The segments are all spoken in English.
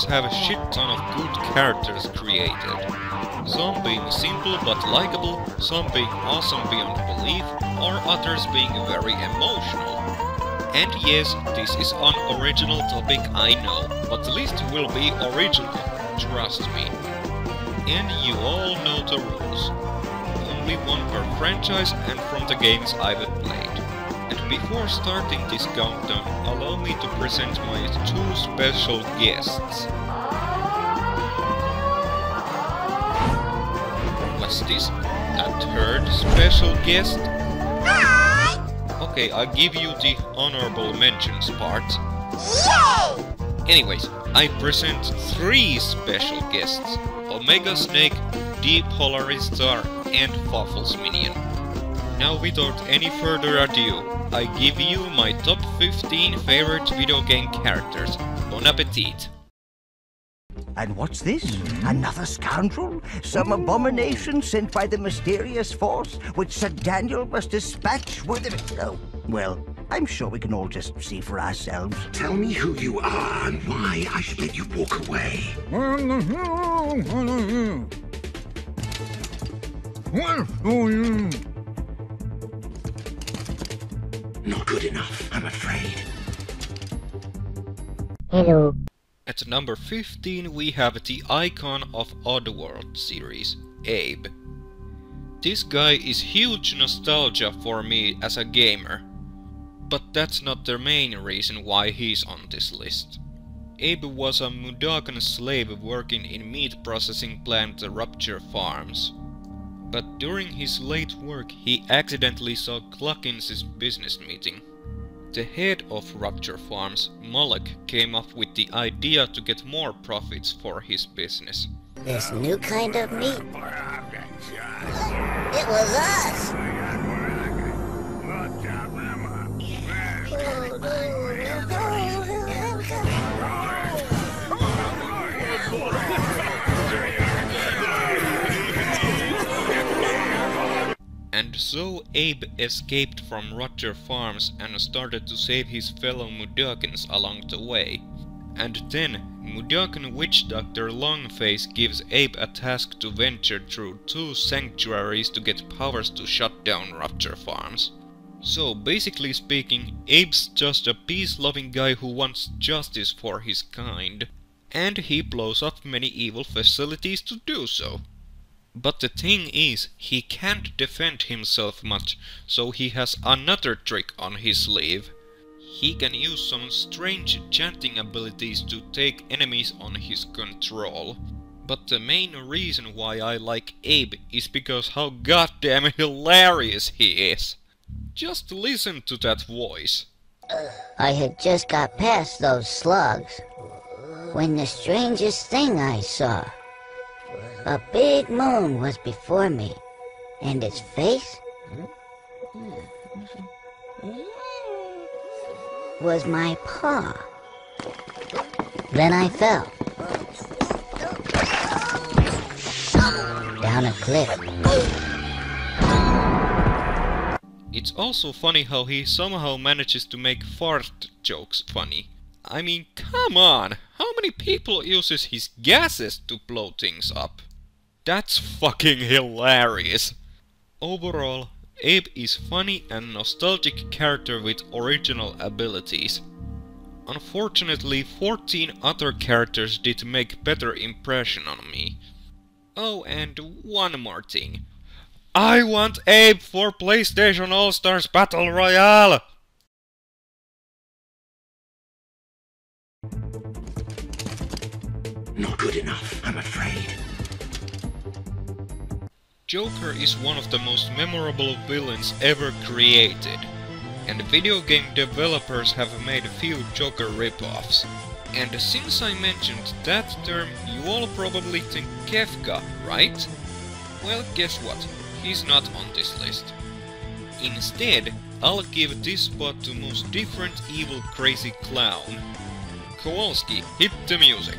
games have a shit ton of good characters created. Some being simple but likable, some being awesome beyond belief, or others being very emotional. And yes, this is an original topic, I know, but the list will be original, trust me. And you all know the rules. Only one per franchise and from the games I've played. And before starting this countdown, allow me to present my two special guests. What's this? A third special guest? Hi! Okay, I'll give you the honorable mentions part. Yay! Anyways, I present three special guests. Omega Snake, Deep Polaristar and Waffles Minion. Now without any further ado, I give you my top 15 favorite video game characters. Bon appetit! And what's this? Another scoundrel? Some abomination sent by the mysterious force which Sir Daniel must dispatch with it? Oh, well, I'm sure we can all just see for ourselves. Tell me who you are and why I should let you walk away. Not good enough, I'm afraid. Hello. At number 15 we have the icon of Oddworld series, Abe. This guy is huge nostalgia for me as a gamer. But that's not the main reason why he's on this list. Abe was a Mudokon slave working in meat processing plant Rupture Farms. But during his late work he accidentally saw Cluckins' business meeting. The head of Rupture Farms, Molek, came up with the idea to get more profits for his business. This new kind of meat. It was us! And so Abe escaped from Rupture Farms and started to save his fellow Mudokons along the way. And then, Mudokon witch doctor Longface gives Abe a task to venture through 2 sanctuaries to get powers to shut down Rupture Farms. So basically speaking, Abe's just a peace-loving guy who wants justice for his kind. And he blows up many evil facilities to do so. But the thing is, he can't defend himself much, so he has another trick on his sleeve. He can use some strange chanting abilities to take enemies on his control. But the main reason why I like Abe is because how goddamn hilarious he is. Just listen to that voice. I had just got past those slugs when the strangest thing I saw. A big moon was before me, and its face was my paw. Then I fell down a cliff. It's also funny how he somehow manages to make fart jokes funny. I mean, come on! How many people uses his gases to blow things up? That's fucking hilarious! Overall, Abe is funny and nostalgic character with original abilities. Unfortunately, 14 other characters did make better impression on me. Oh, and one more thing. I want Abe for PlayStation All-Stars Battle Royale! Not good enough, I'm afraid. Joker is one of the most memorable villains ever created. And video game developers have made a few Joker rip-offs. And since I mentioned that term, you all probably think Kefka, right? Well, guess what? He's not on this list. Instead, I'll give this spot to most different evil crazy clown. Kowalski, hit the music.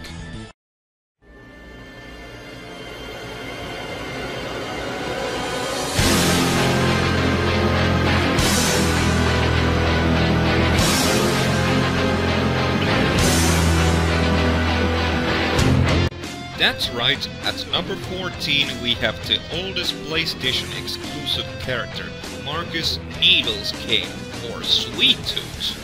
That's right, at number 14 we have the oldest PlayStation exclusive character, Marcus Needles Cane, or Sweet Tooth.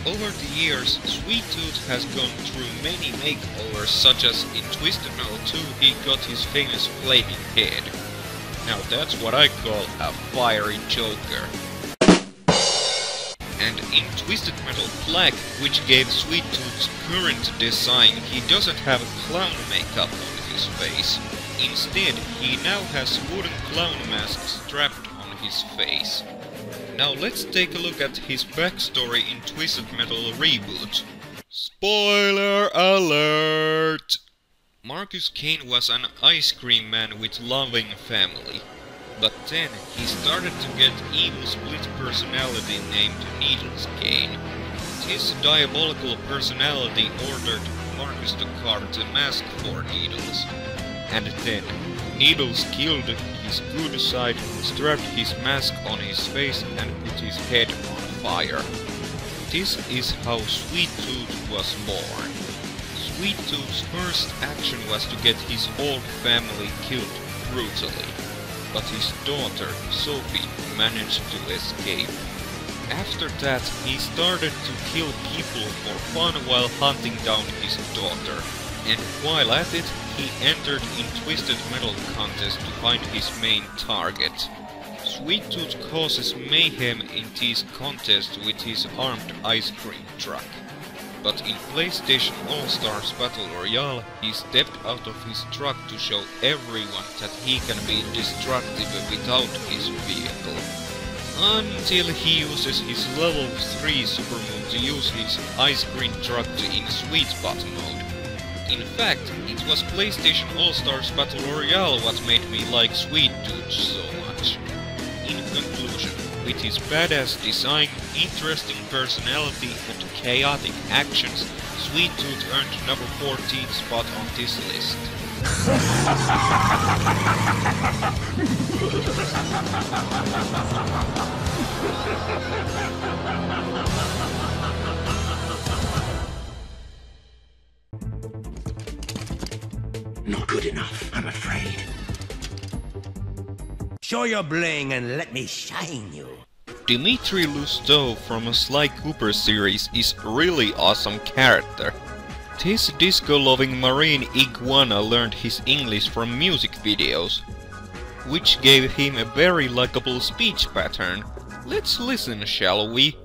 Over the years, Sweet Tooth has gone through many makeovers, such as in Twisted Metal 2 he got his famous flaming head. Now that's what I call a fiery Joker. And in Twisted Metal Black, which gave Sweet Tooth's current design, he doesn't have clown makeup on his face. Instead, he now has wooden clown mask strapped on his face. Now let's take a look at his backstory in Twisted Metal Reboot. Spoiler alert! Marcus Cane was an ice cream man with loving family. But then he started to get evil split personality named Needles Cane. His diabolical personality ordered Marcus to carve the mask for Needles. And then Needles killed his good side, strapped his mask on his face and put his head on fire. This is how Sweet Tooth was born. Sweet Tooth's first action was to get his whole family killed brutally. But his daughter, Sophie, managed to escape. After that, he started to kill people for fun while hunting down his daughter. And while at it, he entered in Twisted Metal contest to find his main target. Sweet Tooth causes mayhem in these contests with his armed ice cream truck. But in PlayStation All-Stars Battle Royale, he stepped out of his truck to show everyone that he can be destructive without his vehicle. Until he uses his level 3 supermove to use his ice cream truck in Sweet Spot mode. In fact, it was PlayStation All-Stars Battle Royale what made me like Sweet Tooth so much. In conclusion, with his badass design, interesting personality and chaotic actions, Sweet Tooth earned number 14 spot on this list. Not good enough, I'm afraid. Show your bling and let me shine you. Dimitri Lousteau from a Sly Cooper series is really awesome character. This disco-loving marine iguana learned his English from music videos, which gave him a very likable speech pattern. Let's listen, shall we?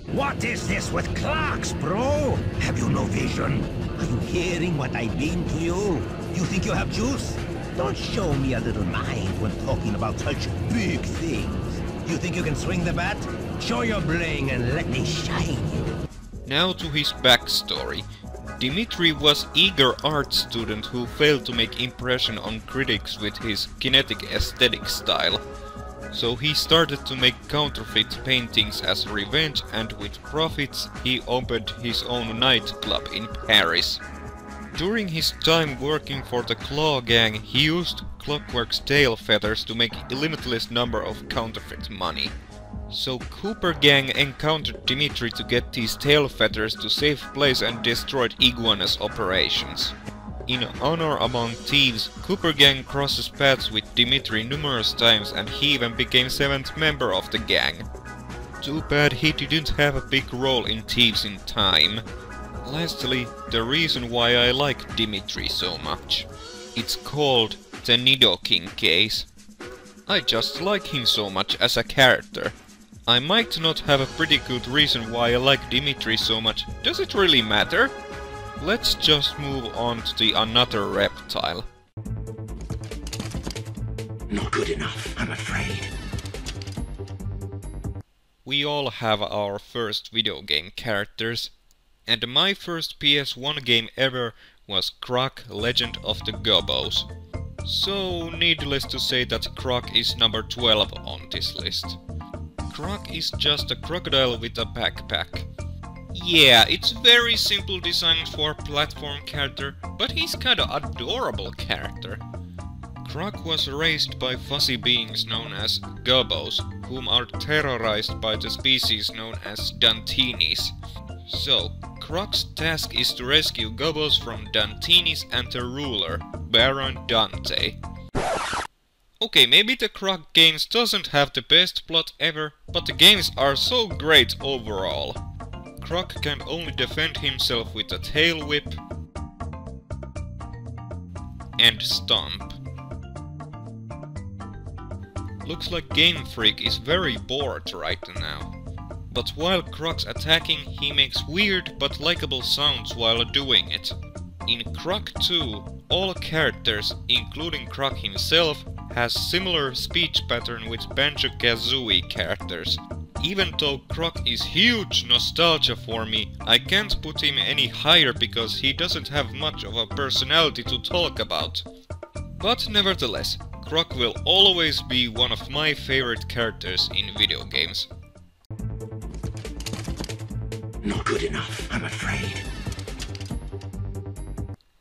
What is this with clocks, bro? Have you no vision? Are you hearing what I mean to you? You think you have juice? Don't show me a little mind when talking about such big things. You think you can swing the bat? Show your bling and let me shine you. Now to his backstory. Dimitri was eager art student who failed to make impression on critics with his kinetic aesthetic style. So he started to make counterfeit paintings as revenge, and with profits he opened his own nightclub in Paris. During his time working for the Claw Gang, he used Clockwork's tail feathers to make a limitless number of counterfeit money. So Cooper Gang encountered Dimitri to get these tail feathers to save place and destroyed Iguana's operations. In honor among thieves, Cooper Gang crosses paths with Dimitri numerous times, and he even became 7th member of the gang. Too bad he didn't have a big role in Thieves in Time. Lastly, the reason why I like Dimitri so much. It's called the Nidoking case. I just like him so much as a character. I might not have a pretty good reason why I like Dimitri so much. Does it really matter? Let's just move on to the another reptile. Not good enough, I'm afraid. We all have our first video game characters. And my first PS1 game ever was Croc Legend of the Gobos. So needless to say that Croc is number 12 on this list. Croc is just a crocodile with a backpack. Yeah, it's very simple design for a platform character, but he's kinda adorable character. Croc was raised by fuzzy beings known as Gobos, whom are terrorized by the species known as Dantinis. So, Croc's task is to rescue Gobos from Dantini's and the ruler, Baron Dante. Okay, maybe the Croc games doesn't have the best plot ever, but the games are so great overall. Croc can only defend himself with a tail whip and stomp. Looks like Game Freak is very bored right now. But while Croc's attacking, he makes weird but likable sounds while doing it. In Croc 2, all characters, including Croc himself, has similar speech pattern with Banjo-Kazooie characters. Even though Croc is huge nostalgia for me, I can't put him any higher because he doesn't have much of a personality to talk about. But nevertheless, Croc will always be one of my favorite characters in video games. Not good enough, I'm afraid.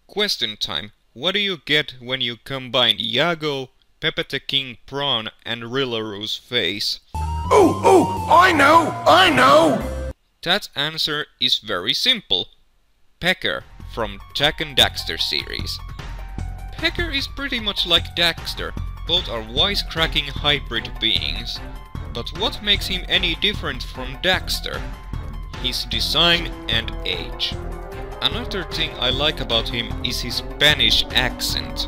Question time. What do you get when you combine Yago, Pepe the King Prawn and Rillaru's face? Oh, I know! That answer is very simple. Pecker from Jak and Daxter series. Pecker is pretty much like Daxter, both are wisecracking hybrid beings. But what makes him any different from Daxter? His design and age. Another thing I like about him is his Spanish accent.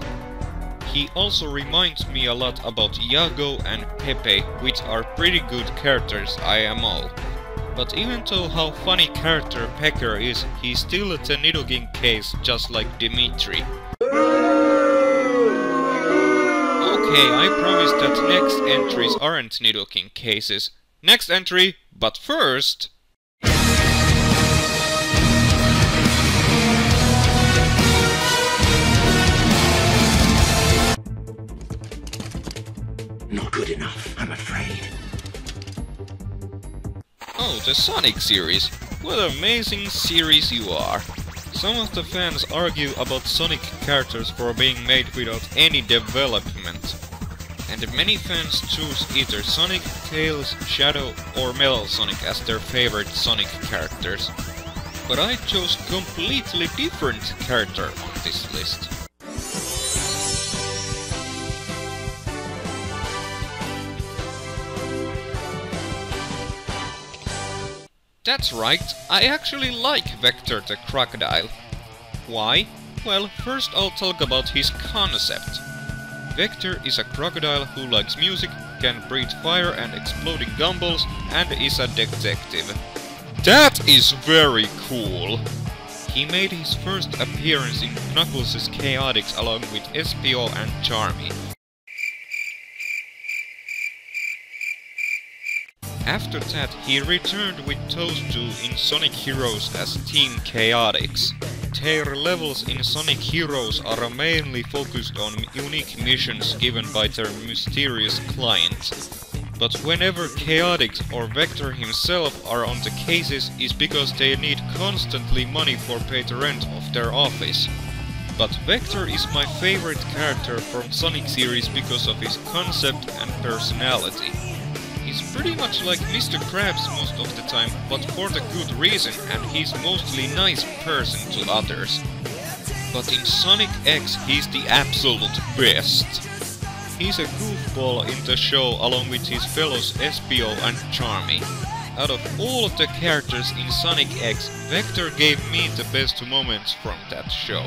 He also reminds me a lot about Yago and Pepe, which are pretty good characters IMO. But even though how funny character Pecker is, he's still a Nidoking case just like Dimitri. Okay, I promise that next entries aren't Nidoking cases. Next entry, but first... Not good enough, I'm afraid. Oh, the Sonic series. What an amazing series you are. Some of the fans argue about Sonic characters for being made without any development. And many fans choose either Sonic, Tails, Shadow or Metal Sonic as their favorite Sonic characters. But I chose completely different character on this list. That's right, I actually like Vector the Crocodile. Why? Well, first I'll talk about his concept. Vector is a crocodile who likes music, can breathe fire and exploding gumballs, and is a detective. That is very cool! He made his first appearance in Knuckles' Chaotix along with Espio and Charmy. After that, he returned with those two in Sonic Heroes as Team Chaotix. Their levels in Sonic Heroes are mainly focused on unique missions given by their mysterious clients. But whenever Chaotix or Vector himself are on the cases is because they need constantly money for pay the rent of their office. But Vector is my favorite character from Sonic series because of his concept and personality. He's pretty much like Mr. Krabs most of the time, but for the good reason, and he's mostly nice person to others. But in Sonic X he's the absolute best. He's a goofball in the show along with his fellows Espio and Charmy. Out of all of the characters in Sonic X, Vector gave me the best moments from that show.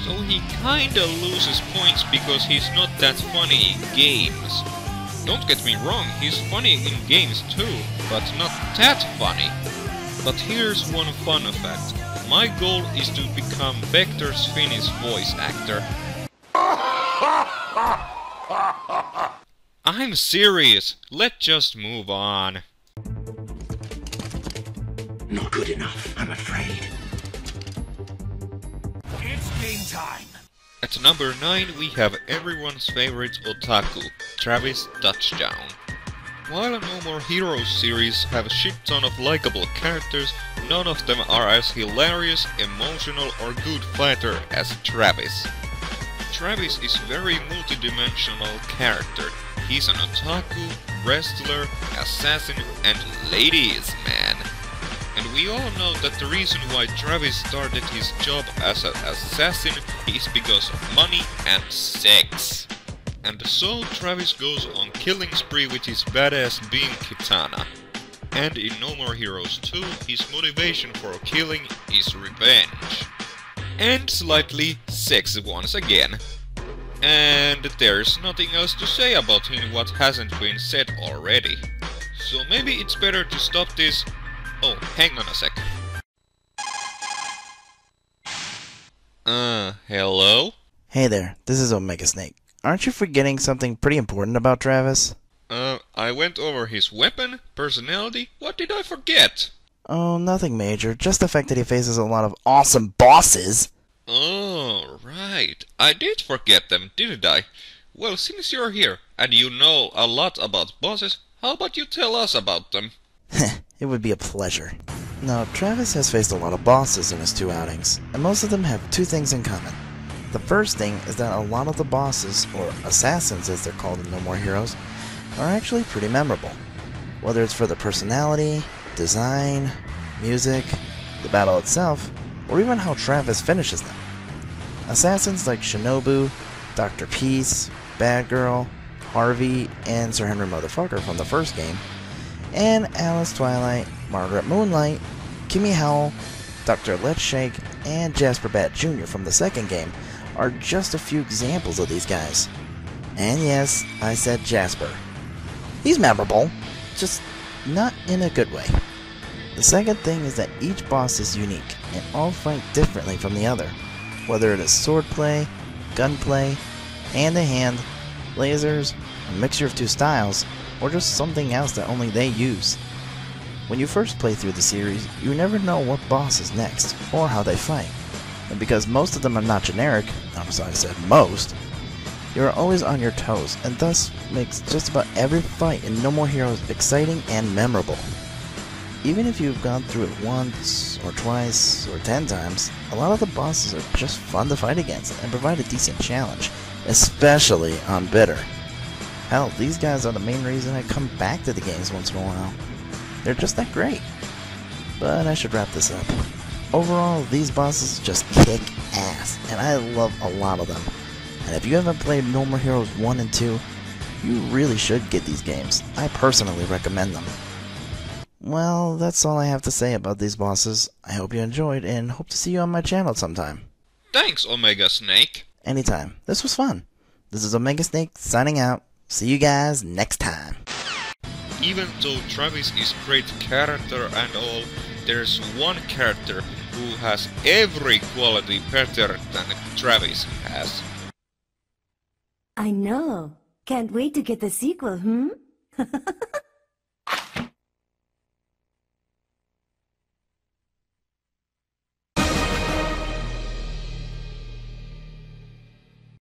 So he kinda loses points because he's not that funny in games. Don't get me wrong, he's funny in games too, but not that funny. But here's one fun fact. My goal is to become Vector's Finnish voice actor. I'm serious, let's just move on. Not good enough, I'm afraid. It's game time. At number 9 we have everyone's favorite otaku, Travis Touchdown. While No More Heroes series have a shit ton of likable characters, none of them are as hilarious, emotional or good fighter as Travis. Travis is very multidimensional character. He's an otaku, wrestler, assassin and ladies man. And we all know that the reason why Travis started his job as an assassin is because of money and sex. And so Travis goes on killing spree with his badass being katana. And in No More Heroes 2, his motivation for killing is revenge. And slightly sex once again. And there's nothing else to say about him what hasn't been said already. So maybe it's better to stop this. Oh, hang on a sec. Hello? Hey there, this is Omega Snake. Aren't you forgetting something pretty important about Travis? I went over his weapon, personality. What did I forget? Oh, nothing major, just the fact that he faces a lot of awesome bosses. Oh, right. I did forget them, didn't I? Well, since you're here, and you know a lot about bosses, how about you tell us about them? It would be a pleasure. Now, Travis has faced a lot of bosses in his 2 outings, and most of them have 2 things in common. The first thing is that a lot of the bosses, or assassins as they're called in No More Heroes, are actually pretty memorable. Whether it's for their personality, design, music, the battle itself, or even how Travis finishes them. Assassins like Shinobu, Dr. Peace, Bad Girl, Harvey, and Sir Henry Motherfucker from the first game, and Alice Twilight, Margaret Moonlight, Kimmy Howell, Dr. Let's Shake, and Jasper Bat Jr. from the second game are just a few examples of these guys. And yes, I said Jasper. He's memorable, just not in a good way. The second thing is that each boss is unique, and all fight differently from the other. Whether it is swordplay, gunplay, hand-to-hand, lasers, a mixture of 2 styles, or just something else that only they use. When you first play through the series, you never know what boss is next, or how they fight. And because most of them are not generic, notice I said most, you are always on your toes, and thus makes just about every fight in No More Heroes exciting and memorable. Even if you've gone through it once, or twice, or 10 times, a lot of the bosses are just fun to fight against and provide a decent challenge, especially on Bitter. Hell, these guys are the main reason I come back to the games once in a while. They're just that great. But I should wrap this up. Overall, these bosses just kick ass, and I love a lot of them. And if you haven't played No More Heroes 1 and 2, you really should get these games. I personally recommend them. Well, that's all I have to say about these bosses. I hope you enjoyed, and hope to see you on my channel sometime. Thanks, Omega Snake. Anytime. This was fun. This is Omega Snake signing out. See you guys next time. Even though Travis is great character and all, there's one character who has every quality better than Travis has. I know. Can't wait to get the sequel,